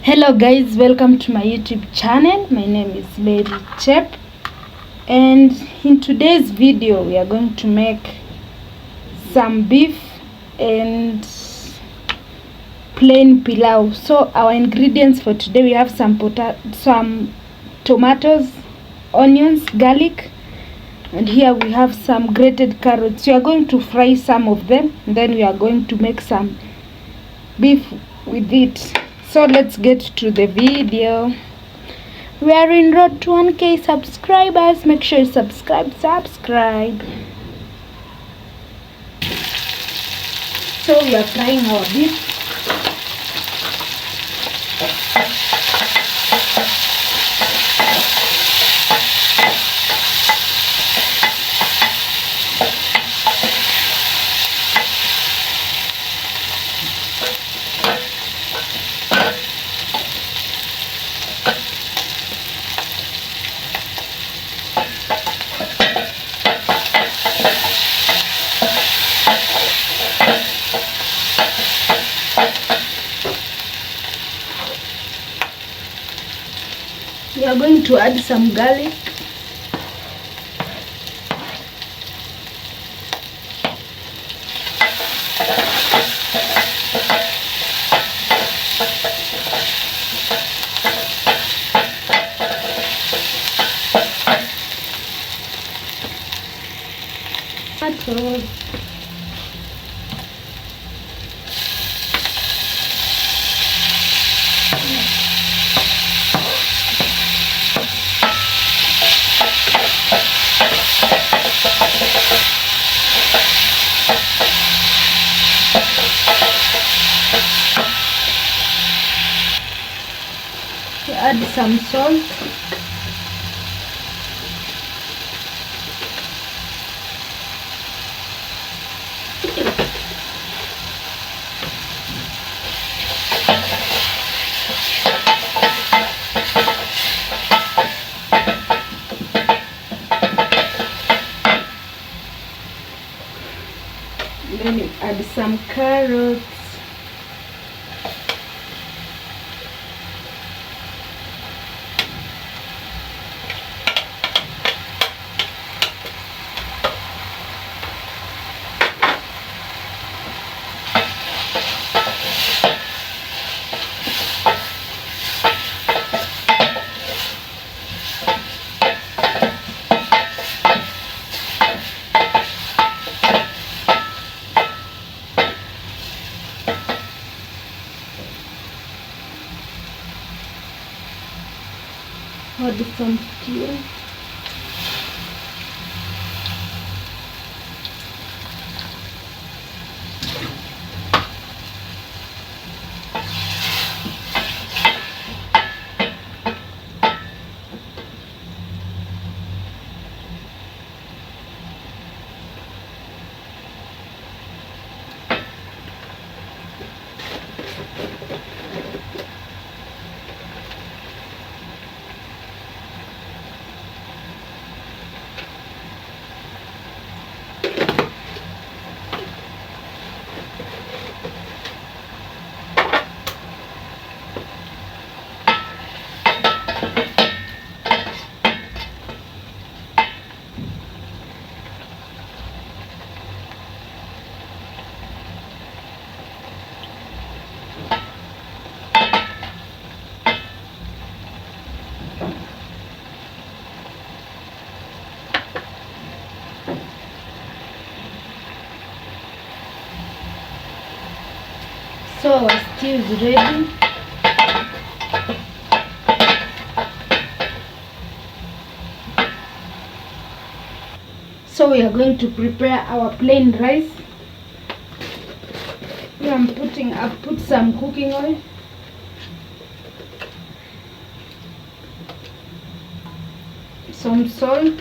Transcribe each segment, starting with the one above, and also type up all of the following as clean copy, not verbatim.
Hello guys, welcome to my YouTube channel. My name is Mary Chep, and in today's video we are going to make some beef and plain pilau. So our ingredients for today, we have some tomatoes, onions, garlic, and here we have some grated carrots. We are going to fry some of them, and then we are going to make some beef with it. So let's get to the video. We are in road to 1K subscribers. Make sure you subscribe. So we are frying our beef. We are going to add some garlic. Tomatoes. Add some salt. Then you add some carrots. Add some stew. So our stew is ready. So we are going to prepare our plain rice. Here I've put some cooking oil. Some salt.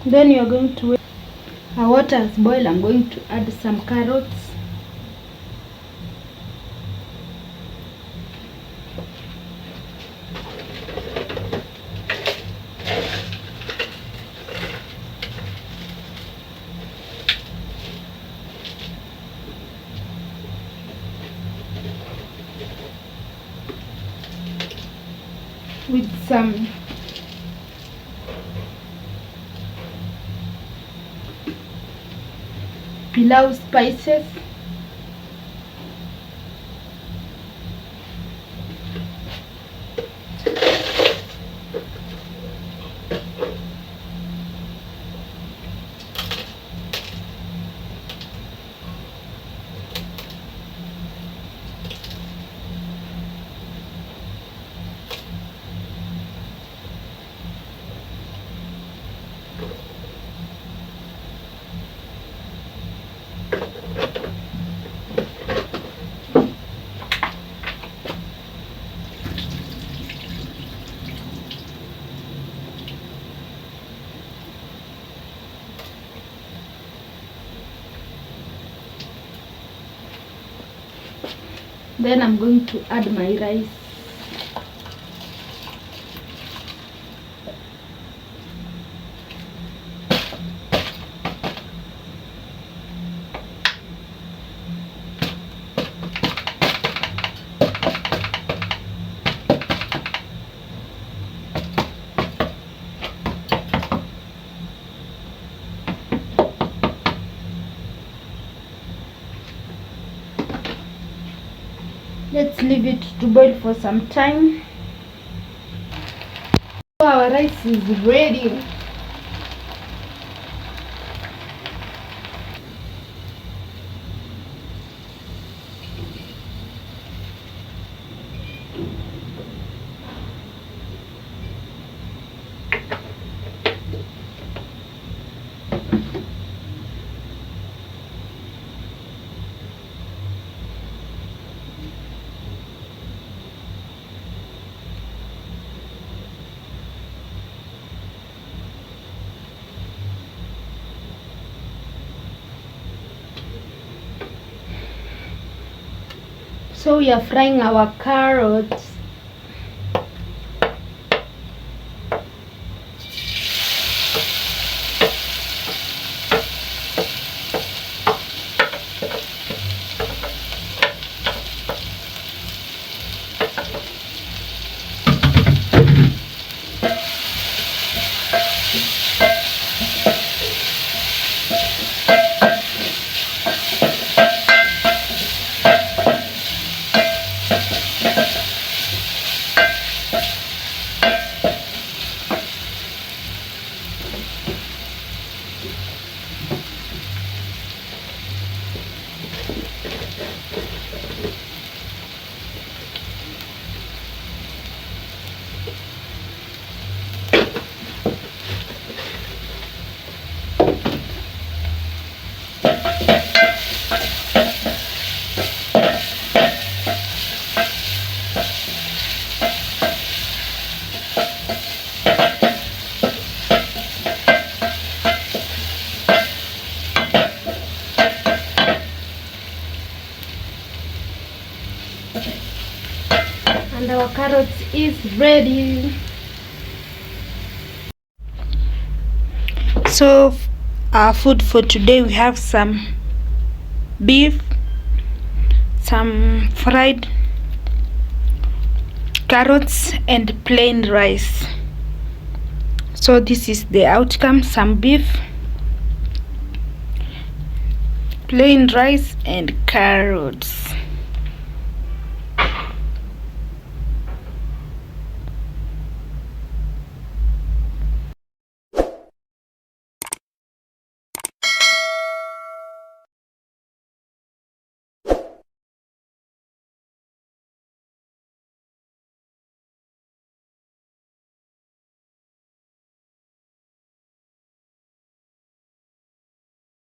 Then you are going to wait. Our water has boiled. I'm going to add some carrots. some pilau spices. Then I'm going to add my rice. Let's leave it to boil for some time. Our rice is ready. So we are frying our carrots. And our carrots is ready. So our food for today, we have some beef, some fried carrots and plain rice. So this is the outcome: some beef, plain rice and carrots.